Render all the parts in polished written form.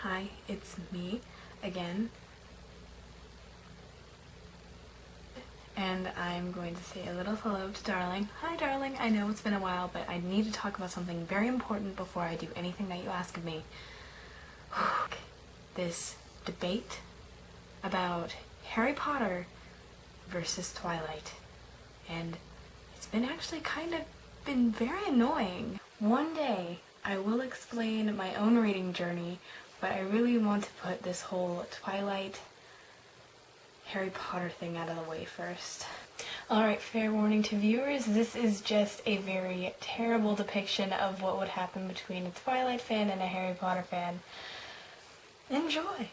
Hi, it's me again, and I'm going to say a little hello to Darling. Hi Darling, I know it's been a while, but I need to talk about something very important before I do anything that you ask of me. This debate about Harry Potter versus Twilight, and it's been actually been very annoying. One day I will explain my own reading journey, but I really want to put this whole Twilight Harry Potter thing out of the way first. Alright, fair warning to viewers, this is just a very terrible depiction of what would happen between a Twilight fan and a Harry Potter fan. Enjoy!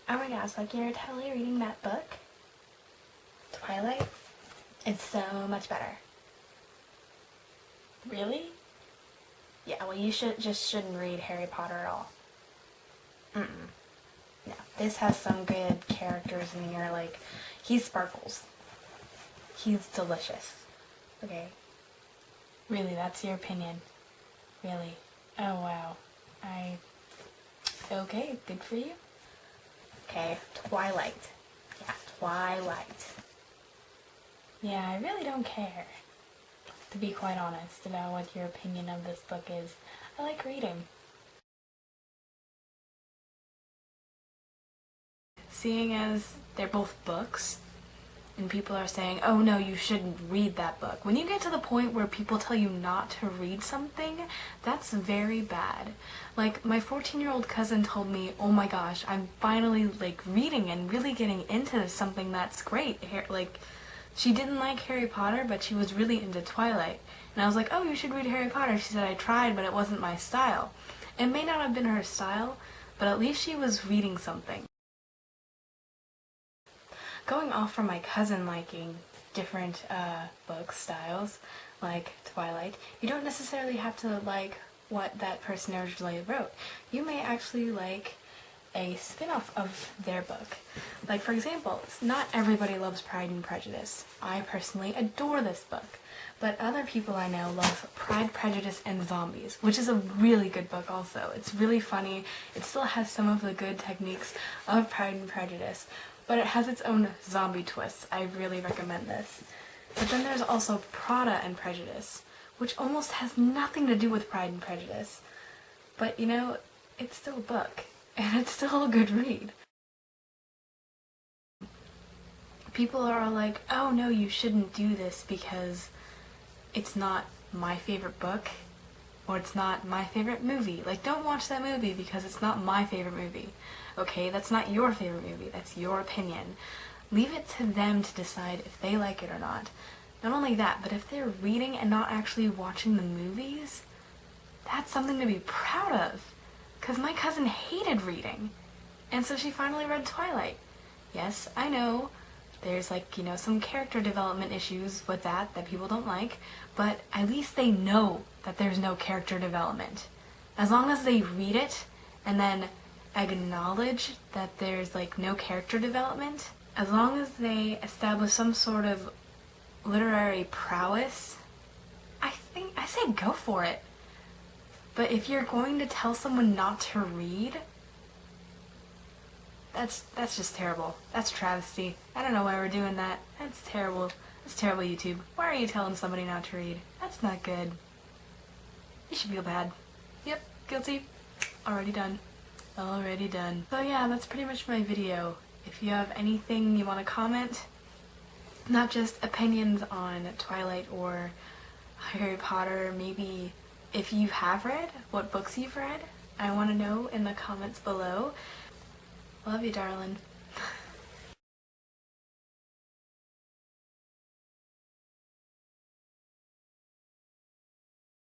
Oh my gosh, like you're totally reading that book? Twilight? It's so much better. Really? Yeah, well you shouldn't read Harry Potter at all. No, this has some good characters in here, like, he sparkles. He's delicious. Okay? Really, that's your opinion? Really? Oh wow. Okay, good for you. Okay, Twilight. Yeah, Twilight. Yeah, I really don't care, to be quite honest, about what your opinion of this book is. I like reading. Seeing as they're both books, and people are saying, oh no, you shouldn't read that book. When you get to the point where people tell you not to read something, that's very bad. Like, my 14-year-old cousin told me, oh my gosh, I'm finally, like, reading and really getting into something that's great. Like, she didn't like Harry Potter, but she was really into Twilight. And I was like, oh, you should read Harry Potter. She said, I tried, but it wasn't my style. It may not have been her style, but at least she was reading something. Going off from my cousin liking different book styles, like Twilight, you don't necessarily have to like what that person originally wrote. You may actually like a spin-off of their book. Like, for example, not everybody loves Pride and Prejudice. I personally adore this book, but other people I know love Pride, Prejudice, and Zombies, which is a really good book also. It's really funny. It still has some of the good techniques of Pride and Prejudice, but it has its own zombie twists. I really recommend this. But then there's also Prada and Prejudice, which almost has nothing to do with Pride and Prejudice. But, you know, it's still a book, and it's still a good read. People are like, oh no, you shouldn't do this because it's not my favorite book, or it's not my favorite movie. Like, don't watch that movie because it's not my favorite movie. Okay, that's not your favorite movie, that's your opinion. Leave it to them to decide if they like it or not. Not only that, but if they're reading and not actually watching the movies, that's something to be proud of. Because my cousin hated reading, and so she finally read Twilight. Yes, I know, there's like, you know, some character development issues with that people don't like, but at least they know that there's no character development. As long as they read it and then acknowledge that there's like no character development, as long as they establish some sort of literary prowess, I say go for it. But if you're going to tell someone not to read, that's just terrible. That's travesty. I don't know why we're doing that. That's terrible. That's terrible, YouTube. Why are you telling somebody not to read? That's not good. You should feel bad. Yep, guilty. Already done. Already done. So yeah, that's pretty much my video. If you have anything you want to comment, not just opinions on Twilight or Harry Potter, maybe if you have read, what books you've read, I want to know in the comments below. Love you, darling.